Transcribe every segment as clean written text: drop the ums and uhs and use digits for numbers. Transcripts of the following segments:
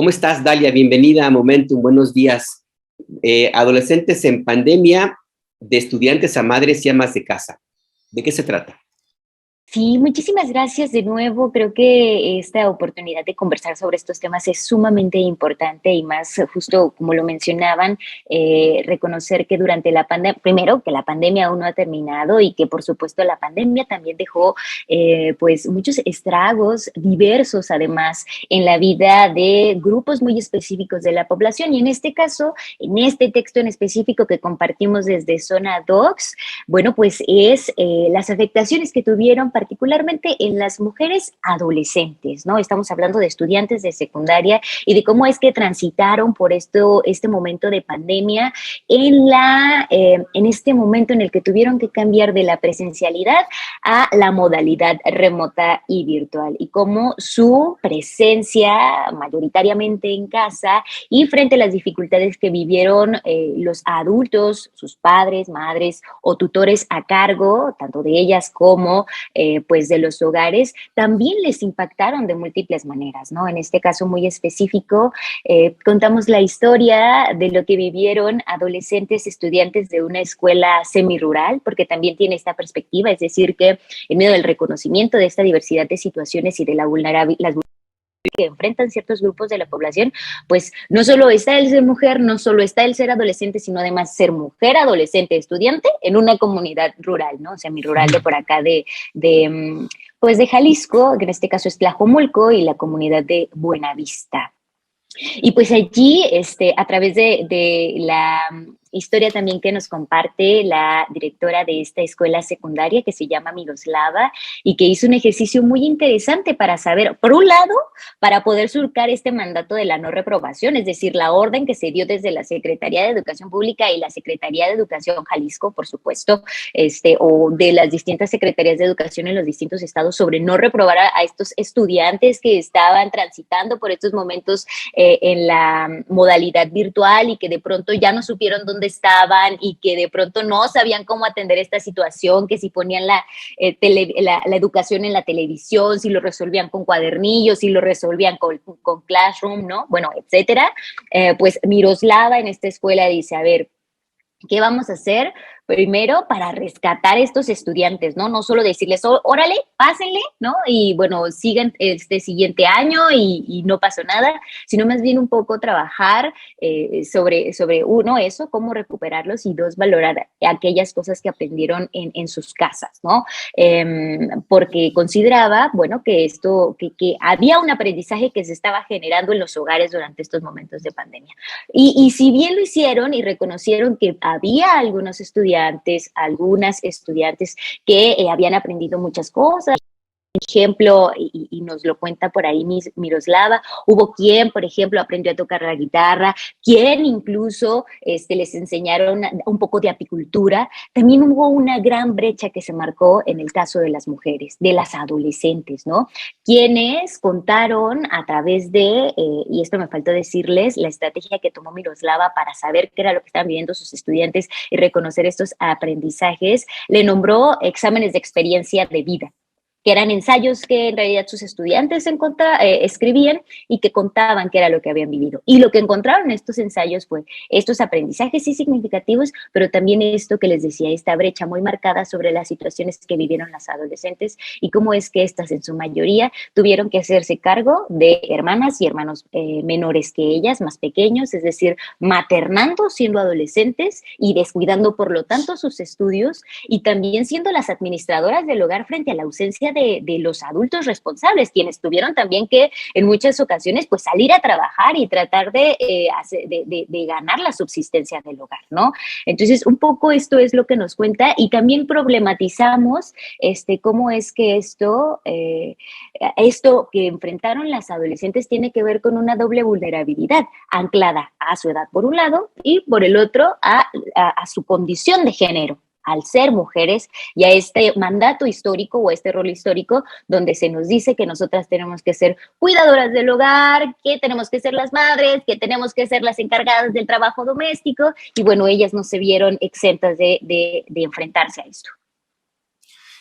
¿Cómo estás, Dalia? Bienvenida a Momentum, buenos días. Adolescentes en pandemia, de estudiantes a madres y amas de casa. ¿De qué se trata? Sí, muchísimas gracias de nuevo. Creo que esta oportunidad de conversar sobre estos temas es sumamente importante y más justo como lo mencionaban, reconocer que durante la pandemia, primero que la pandemia aún no ha terminado y que por supuesto la pandemia también dejó pues muchos estragos diversos además en la vida de grupos muy específicos de la población y en este caso, en este texto en específico que compartimos desde Zona Docs, bueno, pues es las afectaciones que tuvieron particularmente en las mujeres adolescentes, ¿no? Estamos hablando de estudiantes de secundaria y de cómo es que transitaron por este momento de pandemia en este momento en el que tuvieron que cambiar de la presencialidad a la modalidad remota y virtual y cómo su presencia mayoritariamente en casa y frente a las dificultades que vivieron los adultos, sus padres, madres o tutores a cargo, tanto de ellas como pues de los hogares, también les impactaron de múltiples maneras, ¿no? En este caso muy específico, contamos la historia de lo que vivieron adolescentes estudiantes de una escuela semirural, porque también tiene esta perspectiva, es decir, que en medio del reconocimiento de esta diversidad de situaciones y de las vulnerabilidades que enfrentan ciertos grupos de la población, pues no solo está el ser mujer, no solo está el ser adolescente, sino además ser mujer, adolescente, estudiante en una comunidad rural, ¿no? Semi-rural de por acá pues de Jalisco, que en este caso es Tlajomulco y la comunidad de Buenavista. Y pues allí, a través de la historia también que nos comparte la directora de esta escuela secundaria que se llama Miroslava y que hizo un ejercicio muy interesante para saber, por un lado, para poder surcar este mandato de la no reprobación, es decir, la orden que se dio desde la Secretaría de Educación Pública y la Secretaría de Educación Jalisco, por supuesto, o de las distintas secretarías de educación en los distintos estados sobre no reprobar a estos estudiantes que estaban transitando por estos momentos en la modalidad virtual y que de pronto ya no supieron dónde estaban y que de pronto no sabían cómo atender esta situación, que si ponían la educación en la televisión, si lo resolvían con cuadernillos, si lo resolvían con Classroom, ¿no? Bueno, etcétera. Pues Miroslava en esta escuela dice, a ver, ¿qué vamos a hacer? Primero, para rescatar a estos estudiantes, ¿no? No solo decirles, órale, pásenle, ¿no? Y bueno, sigan este siguiente año y no pasó nada, sino más bien un poco trabajar sobre uno, eso, cómo recuperarlos y dos, valorar aquellas cosas que aprendieron en sus casas, ¿no? Porque consideraba, bueno, que había un aprendizaje que se estaba generando en los hogares durante estos momentos de pandemia. Y si bien lo hicieron y reconocieron que había algunos estudiantes, algunas estudiantes que habían aprendido muchas cosas, ejemplo, y nos lo cuenta por ahí Miroslava, hubo quien, por ejemplo, aprendió a tocar la guitarra, quien incluso les enseñaron un poco de apicultura. También hubo una gran brecha que se marcó en el caso de las mujeres, de las adolescentes, ¿no? Quienes contaron a través y esto me faltó decirles, la estrategia que tomó Miroslava para saber qué era lo que estaban viviendo sus estudiantes y reconocer estos aprendizajes, le nombró exámenes de experiencia de vida, que eran ensayos que en realidad sus estudiantes escribían y que contaban qué era lo que habían vivido. Y lo que encontraron en estos ensayos fue estos aprendizajes sí significativos, pero también esto que les decía, esta brecha muy marcada sobre las situaciones que vivieron las adolescentes y cómo es que estas en su mayoría tuvieron que hacerse cargo de hermanas y hermanos menores que ellas, más pequeños, es decir, maternando siendo adolescentes y descuidando por lo tanto sus estudios y también siendo las administradoras del hogar frente a la ausencia de los adultos responsables, quienes tuvieron también que en muchas ocasiones pues salir a trabajar y tratar de ganar la subsistencia del hogar, ¿no? Entonces un poco esto es lo que nos cuenta y también problematizamos cómo es que esto que enfrentaron las adolescentes tiene que ver con una doble vulnerabilidad anclada a su edad por un lado y por el otro a su condición de género, al ser mujeres y a este mandato histórico o a este rol histórico donde se nos dice que nosotras tenemos que ser cuidadoras del hogar, que tenemos que ser las madres, que tenemos que ser las encargadas del trabajo doméstico y bueno, ellas no se vieron exentas de enfrentarse a esto.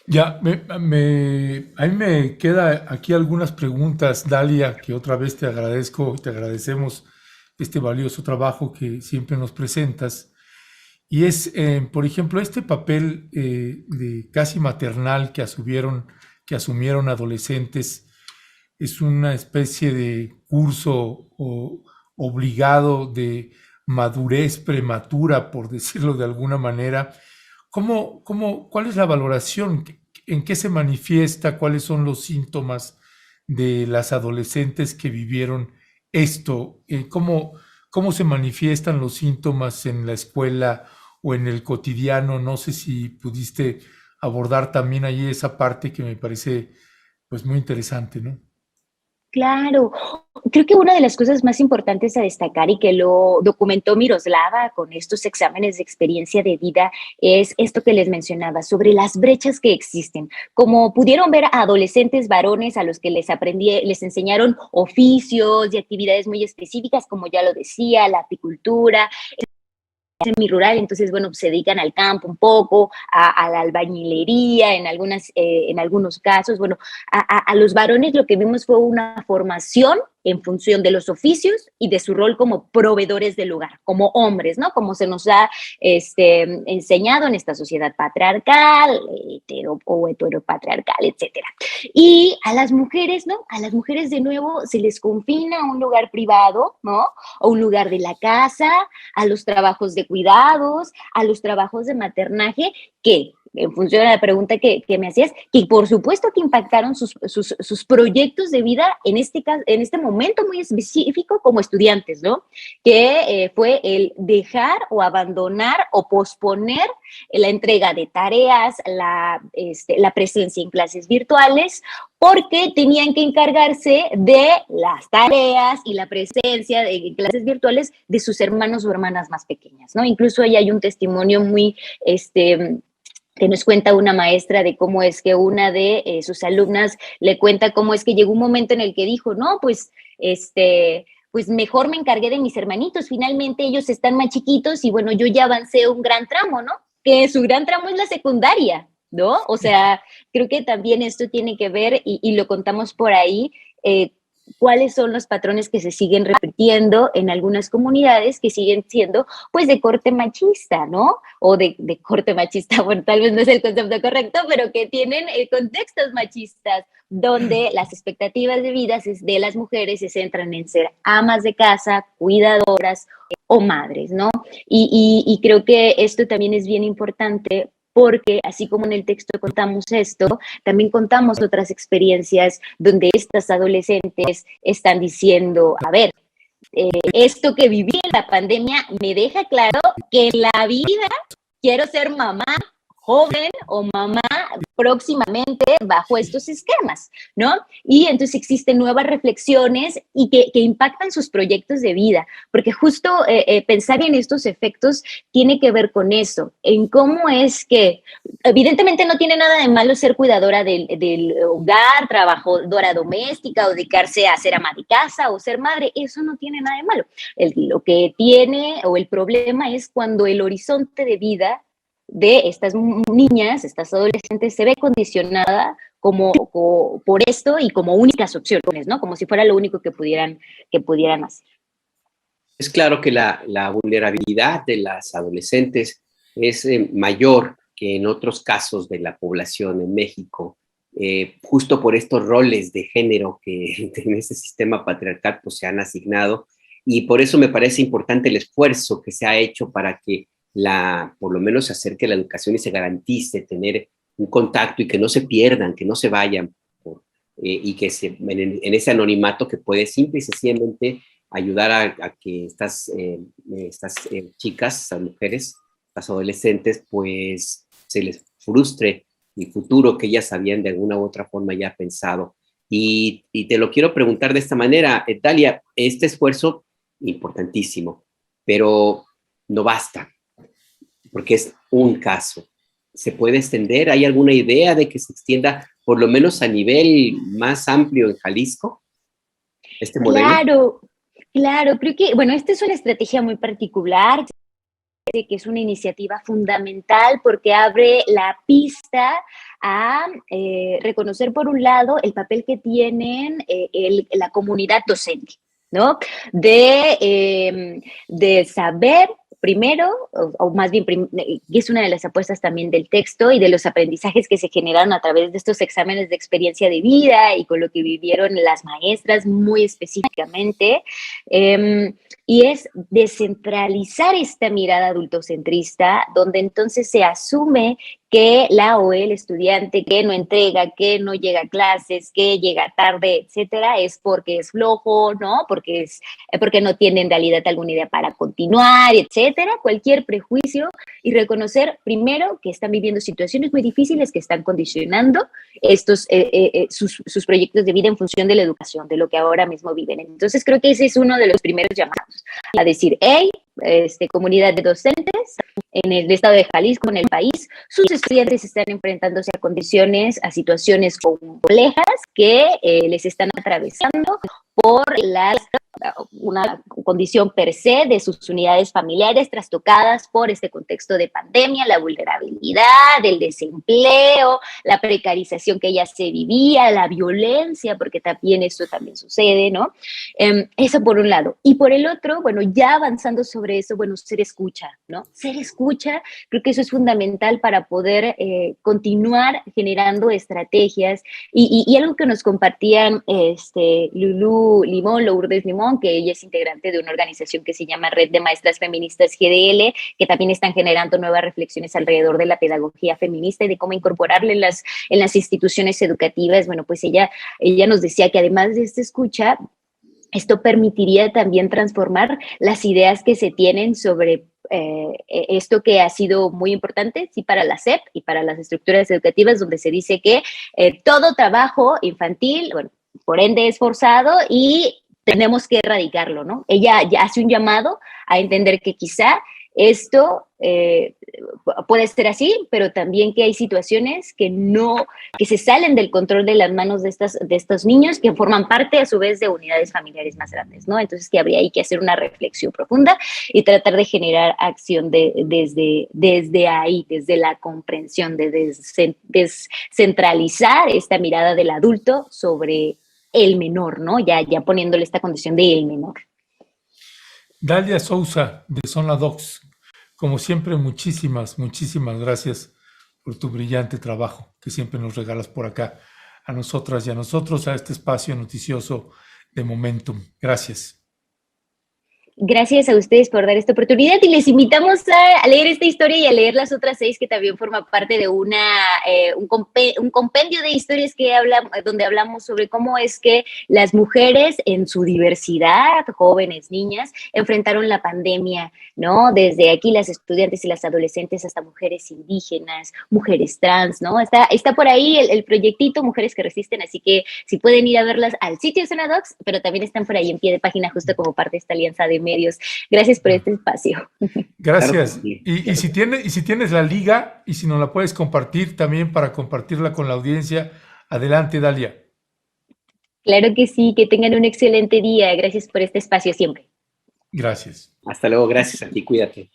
Ya, a mí me queda aquí algunas preguntas, Dalia, que otra vez te agradezco y te agradecemos este valioso trabajo que siempre nos presentas. Y es, por ejemplo, este papel de casi maternal que asumieron adolescentes, es una especie de curso obligado de madurez prematura, por decirlo de alguna manera. ¿Cuál es la valoración? ¿En qué se manifiesta? ¿Cuáles son los síntomas de las adolescentes que vivieron esto? ¿Cómo se manifiestan los síntomas en la escuela o en el cotidiano? No sé si pudiste abordar también ahí esa parte que me parece pues muy interesante, ¿no? Claro, creo que una de las cosas más importantes a destacar y que lo documentó Miroslava con estos exámenes de experiencia de vida es esto que les mencionaba sobre las brechas que existen. Como pudieron ver a adolescentes varones a los que les enseñaron oficios y actividades muy específicas, como ya lo decía, la apicultura, semi-rural, entonces, bueno, se dedican al campo un poco, a la albañilería en algunos casos. Bueno, a los varones lo que vimos fue una formación en función de los oficios y de su rol como proveedores del hogar, como hombres, ¿no? Como se nos ha enseñado en esta sociedad patriarcal, o heteropatriarcal, etcétera. Y a las mujeres, ¿no? A las mujeres de nuevo se les confina un lugar privado, ¿no? O un lugar de la casa, a los trabajos de cuidados, a los trabajos de maternaje, que en función de la pregunta que me hacías, que por supuesto que impactaron sus proyectos de vida en este momento muy específico como estudiantes, ¿no? Que fue el dejar o abandonar o posponer la entrega de tareas, la presencia en clases virtuales, porque tenían que encargarse de las tareas y la presencia de clases virtuales de sus hermanos o hermanas más pequeñas, ¿no? Incluso ahí hay un testimonio muy, que nos cuenta una maestra de cómo es que una de sus alumnas le cuenta cómo es que llegó un momento en el que dijo, no, pues mejor me encargué de mis hermanitos, finalmente ellos están más chiquitos y bueno, yo ya avancé un gran tramo, ¿no? Que su gran tramo es la secundaria, ¿no? O sea, creo que también esto tiene que ver, y lo contamos por ahí, cuáles son los patrones que se siguen repitiendo en algunas comunidades que siguen siendo, pues, de corte machista, ¿no? O de corte machista, bueno, tal vez no es el concepto correcto, pero que tienen contextos machistas, donde las expectativas de vida de las mujeres se centran en ser amas de casa, cuidadoras o madres, ¿no? Y creo que esto también es bien importante porque así como en el texto contamos esto, también contamos otras experiencias donde estas adolescentes están diciendo, a ver, esto que viví en la pandemia me deja claro que en la vida quiero ser mamá joven o mamá próximamente bajo estos esquemas, ¿no? Y entonces existen nuevas reflexiones y que impactan sus proyectos de vida, porque justo pensar en estos efectos tiene que ver con eso, en cómo es que, evidentemente no tiene nada de malo ser cuidadora del hogar, trabajadora doméstica o dedicarse a ser ama de casa o ser madre, eso no tiene nada de malo. Lo que tiene o el problema es cuando el horizonte de vida de estas niñas, estas adolescentes, se ve condicionada por esto y como únicas opciones, ¿no? Como si fuera lo único que pudieran hacer. Es claro que la vulnerabilidad de las adolescentes es mayor que en otros casos de la población en México, justo por estos roles de género que en ese sistema patriarcal pues, se han asignado. Y por eso me parece importante el esfuerzo que se ha hecho para que por lo menos se acerque la educación y se garantice tener un contacto y que no se pierdan, que no se vayan, y que en ese anonimato que puede simple y sencillamente ayudar a que estas chicas, estas mujeres, estas adolescentes, pues se les frustre el futuro que ellas habían de alguna u otra forma ya pensado. Y te lo quiero preguntar de esta manera, Dalia, este esfuerzo importantísimo, pero no basta, porque es un caso. ¿Se puede extender? ¿Hay alguna idea de que se extienda por lo menos a nivel más amplio en Jalisco, este modelo? Claro, claro, creo que, bueno, esta es una estrategia muy particular. que es una iniciativa fundamental porque abre la pista a reconocer, por un lado, el papel que tienen la comunidad docente, ¿no? De saber primero, o más bien, y es una de las apuestas también del texto y de los aprendizajes que se generaron a través de estos exámenes de experiencia de vida y con lo que vivieron las maestras muy específicamente, y es descentralizar esta mirada adultocentrista, donde entonces se asume que la o el estudiante que no entrega, que no llega a clases, que llega tarde, etcétera, es porque es flojo, ¿no? Porque no tiene en realidad alguna idea para continuar, etcétera, cualquier prejuicio, y reconocer primero que están viviendo situaciones muy difíciles que están condicionando sus proyectos de vida en función de la educación, de lo que ahora mismo viven. Entonces creo que ese es uno de los primeros llamados, a decir, hey, comunidad de docentes en el estado de Jalisco, en el país, sus estudiantes están enfrentándose a condiciones, a situaciones complejas que les están atravesando por una condición per se de sus unidades familiares trastocadas por este contexto de pandemia, la vulnerabilidad, el desempleo, la precarización que ya se vivía, la violencia, porque también esto también sucede, ¿no? Eso por un lado. Y por el otro, bueno, ya avanzando sobre eso, bueno, ser escucha, ¿no? Ser escucha, creo que eso es fundamental para poder continuar generando estrategias y algo que nos compartían Lulú Limón, Lourdes Limón, que ella es integrante de una organización que se llama Red de Maestras Feministas GDL, que también están generando nuevas reflexiones alrededor de la pedagogía feminista y de cómo incorporarla en las instituciones educativas. Bueno, pues ella nos decía que además de esta escucha, esto permitiría también transformar las ideas que se tienen sobre esto que ha sido muy importante, sí, para la SEP y para las estructuras educativas, donde se dice que todo trabajo infantil, bueno, por ende es forzado y tenemos que erradicarlo, ¿no? Ella ya hace un llamado a entender que quizá esto puede ser así, pero también que hay situaciones que se salen del control de las manos de estos niños que forman parte a su vez de unidades familiares más grandes, ¿no? Entonces que habría ahí que hacer una reflexión profunda y tratar de generar acción desde ahí, desde la comprensión, de descentralizar esta mirada del adulto sobre el menor, ¿no? Ya poniéndole esta condición de el menor. Dalia Sousa, de Zona Docs, como siempre, muchísimas gracias por tu brillante trabajo que siempre nos regalas por acá, a nosotras y a nosotros, a este espacio noticioso de Momentum. Gracias. Gracias a ustedes por dar esta oportunidad y les invitamos a leer esta historia y a leer las otras 6 que también forman parte de un compendio de historias donde hablamos sobre cómo es que las mujeres en su diversidad, jóvenes, niñas, enfrentaron la pandemia, ¿no? Desde aquí las estudiantes y las adolescentes hasta mujeres indígenas, mujeres trans, ¿no? Está por ahí el proyectito Mujeres que Resisten, así que si pueden ir a verlas al sitio de Zona Docs, pero también están por ahí en pie de página justo como parte de esta alianza de medios. Gracias por este espacio. Gracias. Y si tienes la liga y si nos la puedes compartir también para compartirla con la audiencia, adelante, Dalia. Claro que sí, que tengan un excelente día. Gracias por este espacio siempre. Gracias. Hasta luego, gracias a ti, cuídate.